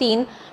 3,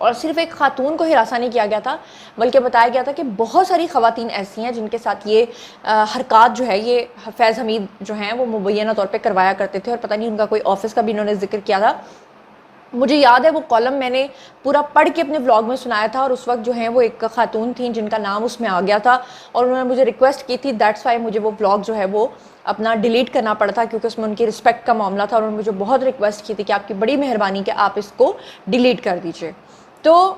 اور صرف ایک خاتون کو ہراساں نہیں کیا گیا تھا بلکہ بتایا گیا تھا کہ بہت ساری خواتین ایسی ہیں جن کے ساتھ یہ حرکات جو ہے یہ فیض حمید جو ہیں وہ مبینہ طور پہ کروایا کرتے تھے، اور پتہ نہیں ان کا کوئی آفس کا بھی انہوں نے ذکر کیا تھا. مجھے یاد ہے وہ کالم میں نے پورا پڑھ کے اپنے ولاگ میں سنایا تھا، اور اس وقت جو ہیں وہ ایک خاتون تھیں جن کا نام اس میں آ گیا تھا اور انہوں نے مجھے ریکویسٹ کی تھی، دیٹس وائی مجھے وہ ولاگ جو ہے وہ اپنا ڈیلیٹ کرنا پڑا تھا کیونکہ اس میں ان کی رسپیکٹ کا معاملہ تھا، اور انہوں نے مجھے بہت ریکویسٹ کی تھی کہ آپ کی بڑی مہربانی کہ آپ اس کو ڈیلیٹ کر دیجئے. تو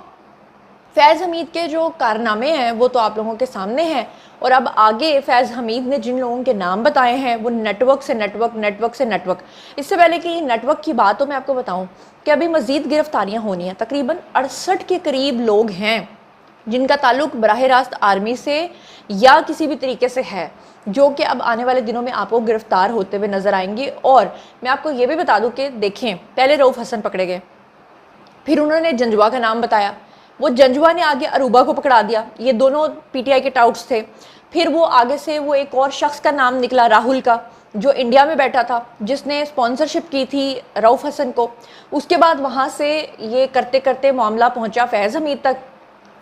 فیض حمید کے جو کارنامے ہیں وہ تو آپ لوگوں کے سامنے ہیں، اور اب آگے فیض حمید نے جن لوگوں کے نام بتائے ہیں وہ نیٹ ورک سے نیٹ ورک، نیٹ ورک سے نیٹ ورک. اس سے پہلے کہ یہ نیٹ ورک کی بات ہو میں آپ کو بتاؤں کہ ابھی مزید گرفتاریاں ہونی ہیں. تقریباً 68 کے قریب لوگ ہیں جن کا تعلق براہ راست آرمی سے یا کسی بھی طریقے سے ہے، جو کہ اب آنے والے دنوں میں آپ کو گرفتار ہوتے ہوئے نظر آئیں گے. اور میں آپ کو یہ بھی بتا دوں کہ دیکھیں، پہلے رؤف حسن پکڑے گئے، پھر انہوں نے جنجوا کا نام بتایا، وہ جنجوا نے آگے عروبہ کو پکڑا دیا، یہ دونوں پی ٹی آئی کے ٹاؤٹس تھے. پھر وہ آگے سے وہ ایک اور شخص کا نام نکلا راہل کا، جو انڈیا میں بیٹھا تھا، جس نے اسپانسرشپ کی تھی رؤف حسن کو. اس کے بعد وہاں سے یہ کرتے کرتے معاملہ پہنچا فیض حمید تک.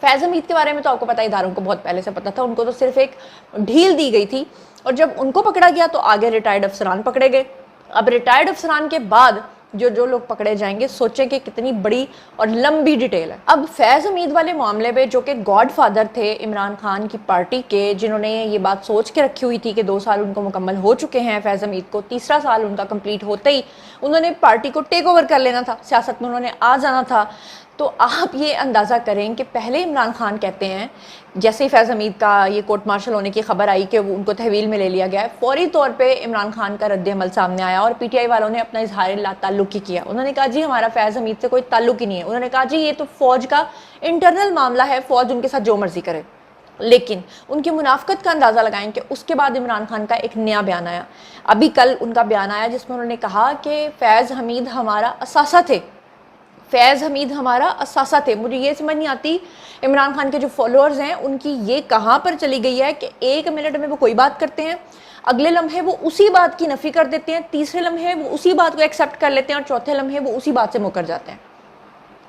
فیض حمید کے بارے میں تو آپ کو پتہ، اداروں کو بہت پہلے سے پتہ تھا، ان کو تو صرف ایک ڈھیل دی گئی تھی، اور جب ان کو پکڑا گیا تو آگے ریٹائرڈ افسران پکڑے گئے. اب ریٹائرڈ افسران کے بعد جو لوگ پکڑے جائیں گے، سوچیں کہ کتنی بڑی اور لمبی ڈیٹیل ہے. اب فیض حمید والے معاملے میں جو کہ گاڈ فادر تھے عمران خان کی پارٹی کے، جنہوں نے یہ بات سوچ کے رکھی ہوئی تھی کہ 2 سال ان کو مکمل ہو چکے ہیں فیض حمید کو، تیسرا سال ان کا کمپلیٹ ہوتے ہی انہوں نے پارٹی کو ٹیک اوور کر لینا تھا، سیاست میں انہوں نے آ جانا تھا. تو آپ یہ اندازہ کریں کہ پہلے عمران خان کہتے ہیں جیسے ہی فیض حمید کا یہ کورٹ مارشل ہونے کی خبر آئی کہ ان کو تحویل میں لے لیا گیا ہے، فوری طور پہ عمران خان کا رد عمل سامنے آیا اور پی ٹی آئی والوں نے اپنا اظہار لا تعلق ہی کیا. انہوں نے کہا جی ہمارا فیض حمید سے کوئی تعلق ہی نہیں ہے. انہوں نے کہا جی یہ تو فوج کا انٹرنل معاملہ ہے، فوج ان کے ساتھ جو مرضی کرے. لیکن ان کی منافقت کا اندازہ لگائیں کہ اس کے بعد عمران خان کا ایک نیا بیان آیا. ابھی کل ان کا بیان آیا جس میں انہوں نے کہا کہ فیض حمید ہمارا اثاثہ تھے، فیض حمید ہمارا اثاثہ تھے. مجھے یہ سمجھ نہیں آتی عمران خان کے جو فالوورز ہیں ان کی یہ کہاں پر چلی گئی ہے کہ 1 منٹ میں وہ کوئی بات کرتے ہیں، اگلے لمحے وہ اسی بات کی نفی کر دیتے ہیں، تیسرے لمحے وہ اسی بات کو ایکسیپٹ کر لیتے ہیں، اور چوتھے لمحے وہ اسی بات سے مکر جاتے ہیں.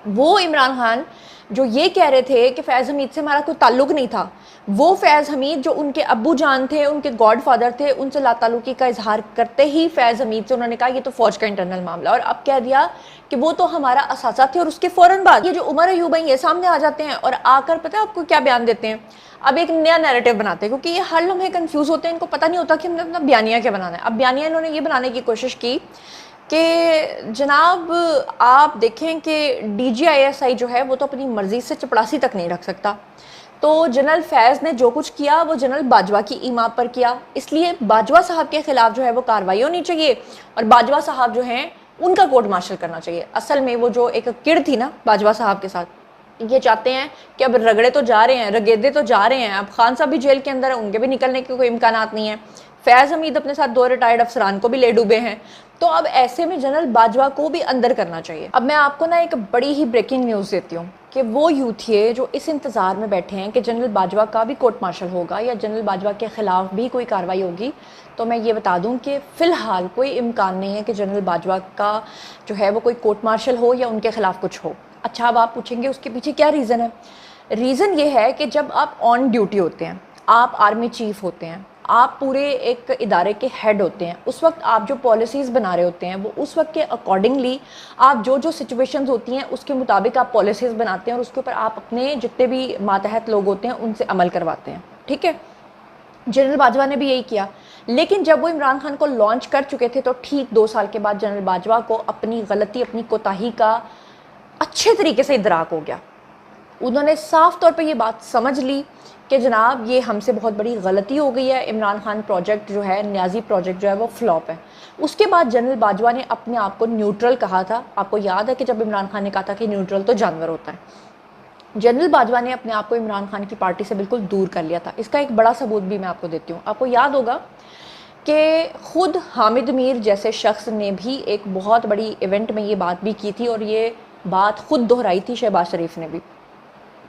وہ عمران خان جو یہ کہہ رہے تھے کہ فیض حمید سے ہمارا کوئی تعلق نہیں تھا، وہ فیض حمید جو ان کے ابو جان تھے، ان کے گاڈ فادر تھے، ان سے لا تعلقی کا اظہار کرتے ہی فیض حمید سے انہوں نے کہا یہ تو فوج کا انٹرنل معاملہ، اور اب کہہ دیا کہ وہ تو ہمارا اثاثہ تھے. اور اس کے فوراً بعد یہ جو عمر ایوب ہیں یہ سامنے آ جاتے ہیں اور آ کر پتہ ہے آپ کو کیا بیان دیتے ہیں، اب ایک نیا نیریٹو بناتے ہیں، کیونکہ یہ ہر لمحے کنفیوز ہوتے ہیں، ان کو پتہ نہیں ہوتا کہ ہم نے اپنا بیانیہ کیا بنانا ہے. اب بیانیہ انہوں نے یہ بنانے کی کوشش کی کہ جناب آپ دیکھیں کہ D G I S I جو ہے وہ تو اپنی مرضی سے چپڑاسی تک نہیں رکھ سکتا، تو جنرل فیض نے جو کچھ کیا وہ جنرل باجوہ کی ایما پر کیا، اس لیے باجوہ صاحب کے خلاف جو ہے وہ کارروائی ہونی چاہیے اور باجوہ صاحب جو ہیں ان کا کورٹ مارشل کرنا چاہیے. اصل میں وہ جو ایک کڑ تھی نا باجوہ صاحب کے ساتھ، یہ چاہتے ہیں کہ اب رگڑے تو جا رہے ہیں، رگیدے تو جا رہے ہیں، اب خان صاحب بھی جیل کے اندر ہیں، ان کے بھی نکلنے کے کوئی امکانات نہیں ہیں، فیض حمید اپنے ساتھ 2 ریٹائرڈ افسران کو بھی لے ڈوبے ہیں، تو اب ایسے میں جنرل باجوہ کو بھی اندر کرنا چاہیے. اب میں آپ کو نا ایک بڑی ہی بریکنگ نیوز دیتی ہوں کہ وہ یوتھیے جو اس انتظار میں بیٹھے ہیں کہ جنرل باجوہ کا بھی کورٹ مارشل ہوگا یا جنرل باجوہ کے خلاف بھی کوئی کارروائی ہوگی، تو میں یہ بتا دوں کہ فی الحال کوئی امکان نہیں ہے کہ جنرل باجوہ کا جو ہے وہ کوئی کورٹ مارشل ہو یا ان کے خلاف کچھ ہو. اچھا اب آپ پوچھیں گے اس کے پیچھے کیا ریزن ہے؟ ریزن یہ ہے کہ جب آپ آن ڈیوٹی ہوتے ہیں، آپ آرمی چیف ہوتے ہیں، آپ پورے ایک ادارے کے ہیڈ ہوتے ہیں، اس وقت آپ جو پالیسیز بنا رہے ہوتے ہیں وہ اس وقت کے اکارڈنگلی آپ جو سچویشنز ہوتی ہیں اس کے مطابق آپ پالیسیز بناتے ہیں اور اس کے اوپر آپ اپنے جتنے بھی ماتحت لوگ ہوتے ہیں ان سے عمل کرواتے ہیں. ٹھیک ہے، جنرل باجوہ نے بھی یہی کیا، لیکن جب وہ عمران خان کو لانچ کر چکے تھے تو ٹھیک 2 سال کے بعد جنرل باجوہ کو اپنی غلطی، اپنی کوتاہی کا اچھے طریقے سے ادراک ہو گیا. انہوں نے صاف طور پہ یہ بات سمجھ لی کہ جناب یہ ہم سے بہت بڑی غلطی ہو گئی ہے، عمران خان پروجیکٹ جو ہے، نیازی پروجیکٹ جو ہے وہ فلاپ ہے. اس کے بعد جنرل باجوہ نے اپنے آپ کو نیوٹرل کہا تھا. آپ کو یاد ہے کہ جب عمران خان نے کہا تھا کہ نیوٹرل تو جانور ہوتا ہے، جنرل باجوہ نے اپنے آپ کو عمران خان کی پارٹی سے بالکل دور کر لیا تھا. اس کا ایک بڑا ثبوت بھی میں آپ کو دیتی ہوں. آپ کو یاد ہوگا کہ خود حامد میر جیسے شخص نے بھی ایک بہت بڑی ایونٹ میں یہ بات بھی کی تھی اور یہ بات خود دہرائی تھی شہباز شریف نے بھی.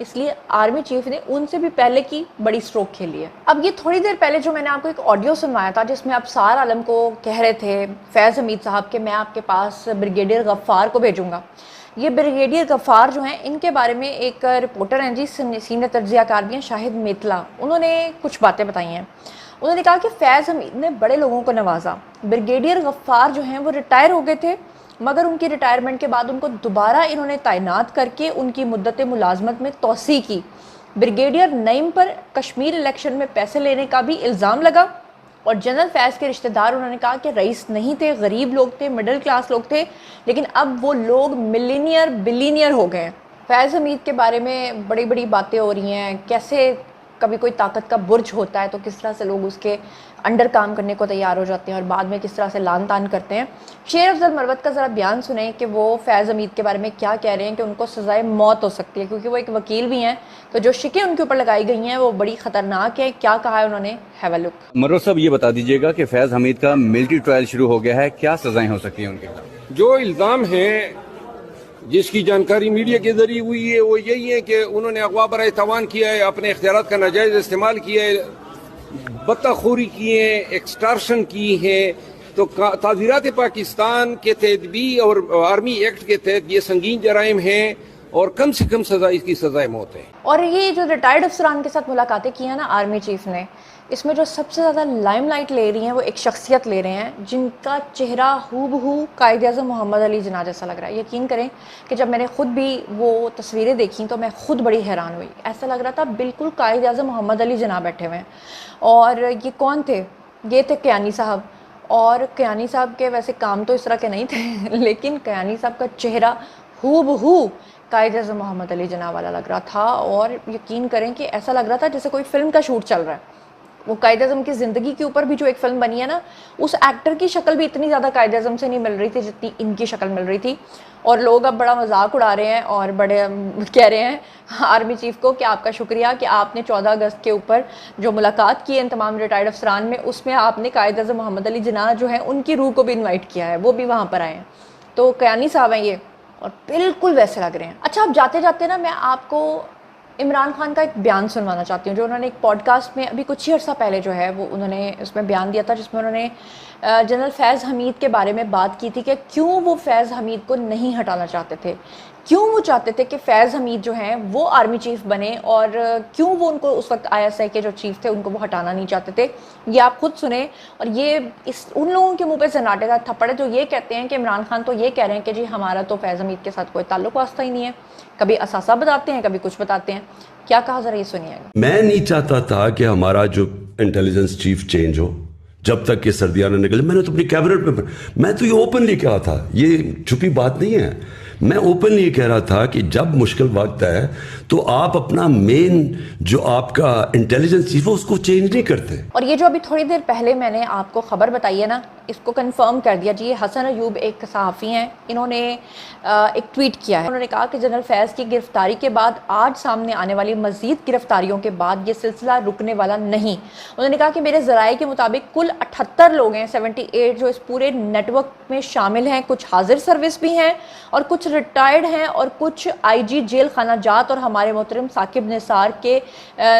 اس لیے آرمی چیف نے ان سے بھی پہلے کی بڑی اسٹروک کھیلی ہے. اب یہ تھوڑی دیر پہلے جو میں نے آپ کو ایک آڈیو سنوایا تھا جس میں آپ سار عالم کو کہہ رہے تھے فیض حمید صاحب کہ میں آپ کے پاس بریگیڈیئر غفار کو بھیجوں گا. یہ بریگیڈیئر غفار جو ہیں ان کے بارے میں ایک رپورٹر ہیں جی سینئر تجزیہ کار بھی ہیں شاہد میتلا, انہوں نے کچھ باتیں بتائی ہیں. انہوں نے کہا کہ فیض حمید نے بڑے لوگوں کو نوازا. بریگیڈیئر غفار جو ہیں وہ ریٹائر ہو گئے تھے مگر ان کی ریٹائرمنٹ کے بعد ان کو دوبارہ انہوں نے تعینات کر کے ان کی مدت ملازمت میں توسیع کی. بریگیڈیئر نعیم پر کشمیر الیکشن میں پیسے لینے کا بھی الزام لگا اور جنرل فیض کے رشتہ دار انہوں نے کہا کہ رئیس نہیں تھے, غریب لوگ تھے, مڈل کلاس لوگ تھے, لیکن اب وہ لوگ ملینئر بلینئر ہو گئے ہیں. فیض حمید کے بارے میں بڑی بڑی باتیں ہو رہی ہیں, کیسے کبھی کوئی طاقت کا برج ہوتا ہے تو کس طرح سے لوگ اس کے انڈر کام کرنے کو تیار ہو جاتے ہیں اور بعد میں کس طرح سے لان تان کرتے ہیں. شیر افضل مروت کا ذرا بیان سنیں کہ وہ فیض حمید کے بارے میں کیا کہہ رہے ہیں کہ ان کو سزائے موت ہو سکتی ہے کیونکہ وہ ایک وکیل بھی ہیں, تو جو شکیں ان کے اوپر لگائی گئی ہیں وہ بڑی خطرناک ہیں. کیا کہا ہے انہوں نے, ہیو اے لک. مروت صاحب یہ بتا دیجیے گا کہ فیض حمید کا ملٹری ٹرائل شروع ہو گیا ہے, کیا سزائیں ہو سکتی ہیں ان کے خلاف؟ جو الزام ہیں جس کی جانکاری میڈیا کے ذریعے ہوئی ہے وہ یہی ہے کہ انہوں نے اغوا برائے تاوان کیا ہے, اپنے اختیارات کا ناجائز استعمال کیا ہے, بطخوری کی ہے, ایکسٹارشن کی ہے. تو تعزیرات پاکستان کے تحت بھی اور آرمی ایکٹ کے تحت یہ سنگین جرائم ہیں اور کم سے کم سزا اس کی سزائے موت ہے. اور یہ جو ریٹائرڈ افسران کے ساتھ ملاقاتیں کی ہیں نا آرمی چیف نے, اس میں جو سب سے زیادہ لائم لائٹ لے رہی ہیں وہ ایک شخصیت لے رہے ہیں جن کا چہرہ ہو بہو قائد اعظم محمد علی جناح جیسا لگ رہا ہے. یقین کریں کہ جب میں نے خود بھی وہ تصویریں دیکھیں تو میں خود بڑی حیران ہوئی. ایسا لگ رہا تھا بالکل قائد اعظم محمد علی جناح بیٹھے ہوئے ہیں. اور یہ کون تھے؟ یہ تھے کیانی صاحب. اور کیانی صاحب کے ویسے کام تو اس طرح کے نہیں تھے لیکن کیانی صاحب کا چہرہ ہو بہو قائد اعظم محمد علی جناح والا لگ رہا تھا. اور یقین کریں کہ ایسا لگ رہا تھا جیسے کوئی فلم کا شوٹ چل رہا ہے. وہ قائد اعظم کی زندگی کے اوپر بھی جو ایک فلم بنی ہے نا, اس ایکٹر کی شکل بھی اتنی زیادہ قائد اعظم سے نہیں مل رہی تھی جتنی ان کی شکل مل رہی تھی. اور لوگ اب بڑا مذاق اڑا رہے ہیں اور بڑے کہہ رہے ہیں آرمی چیف کو کہ آپ کا شکریہ کہ آپ نے 14 اگست کے اوپر جو ملاقات کی ہے ان تمام ریٹائرڈ افسران میں, اس میں آپ نے قائد اعظم محمد علی جناح جو ہیں ان کی روح کو بھی انوائٹ کیا ہے, وہ بھی وہاں پر آئے ہیں. تو کیانی صاحب ہیں یہ اور بالکل ویسے لگ رہے ہیں. اچھا, اب جاتے جاتے نا میں آپ کو عمران خان کا ایک بیان سنوانا چاہتی ہوں جو انہوں نے ایک پوڈ کاسٹ میں ابھی کچھ ہی عرصہ پہلے جو ہے وہ انہوں نے اس میں بیان دیا تھا, جس میں انہوں نے جنرل فیض حمید کے بارے میں بات کی تھی کہ کیوں وہ فیض حمید کو نہیں ہٹانا چاہتے تھے, کیوں وہ چاہتے تھے کہ فیض حمید جو ہیں وہ آرمی چیف بنے, اور کیوں وہ ان کو اس وقت ISI کے جو چیف تھے ان کو وہ ہٹانا نہیں چاہتے تھے. یہ آپ خود سنیں. اور یہ ان لوگوں کے منہ پہ سناٹے کا تھپڑ ہے جو یہ کہتے ہیں کہ عمران خان تو یہ کہہ رہے ہیں کہ جی ہمارا تو فیض حمید کے ساتھ کوئی تعلق واسطہ ہی نہیں ہے, کبھی اثاثہ بتاتے ہیں کبھی کچھ بتاتے ہیں. کیا کہا ذرا یہ سنیے گا. میں نہیں چاہتا تھا کہ ہمارا جو انٹیلیجنس چیف چینج ہو جب تک کہ سردیاں نہ نکلے. میں نے تو اپنی کیبنٹ میں تو یہ اوپنلی کہا تھا, یہ چھپی بات نہیں ہے. میں اوپنلی یہ کہہ رہا تھا کہ جب مشکل وقت ہے تو آپ اپنا مین جو آپ کا انٹیلیجنس چیف ہے اس کو چینج نہیں کرتے. اور یہ جو ابھی تھوڑی دیر پہلے میں نے آپ کو خبر بتائی ہے نا, اس کو کنفرم کر دیا جی. حسن ایوب ایک صحافی ہیں, انہوں نے ایک ٹویٹ کیا ہے. انہوں نے کہا کہ جنرل فیض کی گرفتاری کے بعد آج سامنے آنے والی مزید گرفتاریوں کے بعد یہ سلسلہ رکنے والا نہیں. انہوں نے کہا کہ میرے ذرائع کے مطابق کل 78 لوگ ہیں, 78 جو اس پورے نیٹ ورک میں شامل ہیں. کچھ حاضر سروس بھی ہیں اور کچھ ریٹائرڈ ہیں اور کچھ IG جیل خانہ جات اور ہمارے محترم ثاقب نثار کے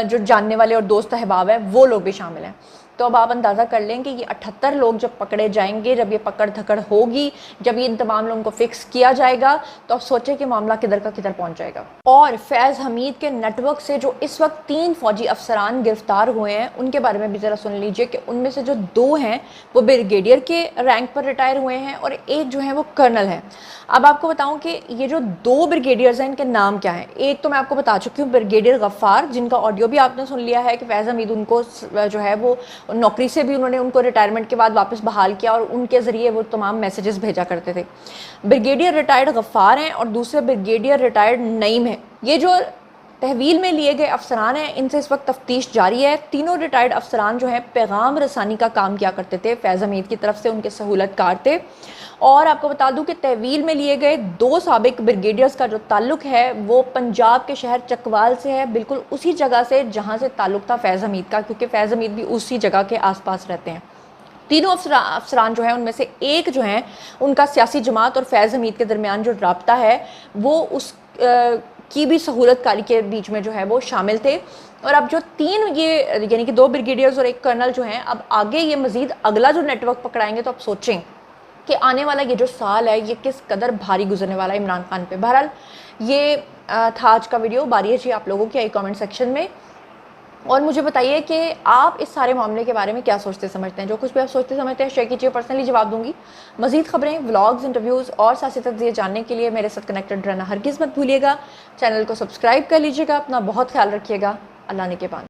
جو جاننے والے اور دوست احباب ہیں وہ لوگ بھی شامل ہیں. تو اب آپ اندازہ کر لیں کہ یہ 78 لوگ جب پکڑے جائیں گے, جب یہ پکڑ دھکڑ ہوگی, جب یہ ان تمام لوگوں کو فکس کیا جائے گا, تو آپ سوچیں کہ معاملہ کدھر کا کدھر پہنچ جائے گا. اور فیض حمید کے نیٹ ورک سے جو اس وقت 3 فوجی افسران گرفتار ہوئے ہیں ان کے بارے میں بھی ذرا سن لیجئے کہ ان میں سے جو 2 ہیں وہ بریگیڈیئر کے رینک پر ریٹائر ہوئے ہیں اور ایک جو ہے وہ کرنل ہے. اب آپ کو بتاؤں کہ یہ جو 2 بریگیڈیئرز ہیں ان کے نام کیا ہیں. ایک تو میں آپ کو بتا چکی ہوں, بریگیڈیئر غفار, جن کا آڈیو بھی آپ نے سن لیا ہے کہ فیض حمید ان کو جو ہے وہ نوکری سے بھی انہوں نے ان کو ریٹائرمنٹ کے بعد واپس بحال کیا اور ان کے ذریعے وہ تمام میسیجز بھیجا کرتے تھے. بریگیڈیئر ریٹائرڈ غفار ہیں اور دوسرے بریگیڈیئر ریٹائرڈ نعیم ہے. یہ جو تحویل میں لیے گئے افسران ہیں ان سے اس وقت تفتیش جاری ہے. تینوں ریٹائرڈ افسران جو ہیں پیغام رسانی کا کام کیا کرتے تھے, فیض حمید کی طرف سے ان کے سہولت کار تھے. اور آپ کو بتا دوں کہ تحویل میں لیے گئے 2 سابق بریگیڈیئرز کا جو تعلق ہے وہ پنجاب کے شہر چکوال سے ہے, بالکل اسی جگہ سے جہاں سے تعلق تھا فیض حمید کا, کیونکہ فیض حمید بھی اسی جگہ کے آس پاس رہتے ہیں. تینوں افسران جو ہیں ان میں سے ایک جو ہیں ان کا سیاسی جماعت اور فیض حمید کے درمیان جو رابطہ ہے وہ اس کی بھی سہولت کاری کے بیچ میں جو ہے وہ شامل تھے. اور اب جو 3 یہ یعنی کہ 2 بریگیڈیئرز اور 1 کرنل جو ہیں اب آگے یہ مزید اگلا جو نیٹ ورک پکڑائیں گے تو اب سوچیں کہ آنے والا یہ جو سال ہے یہ کس قدر بھاری گزرنے والا ہے عمران خان پہ. بہرحال یہ تھا آج کا ویڈیو. باری ہے جی آپ لوگوں کی آئی کامنٹ سیکشن میں اور مجھے بتائیے کہ آپ اس سارے معاملے کے بارے میں کیا سوچتے سمجھتے ہیں. جو کچھ بھی آپ سوچتے سمجھتے ہیں شیئر کیجیے, پرسنلی جواب دوں گی. مزید خبریں, ولاگز, انٹرویوز اور سیاسی تجزیے جاننے کے لیے میرے ساتھ کنیکٹڈ رہنا ہرگز مت بھولیے گا. چینل کو سبسکرائب کر لیجیے گا. اپنا بہت خیال رکھیے گا. اللہ نے کے بان.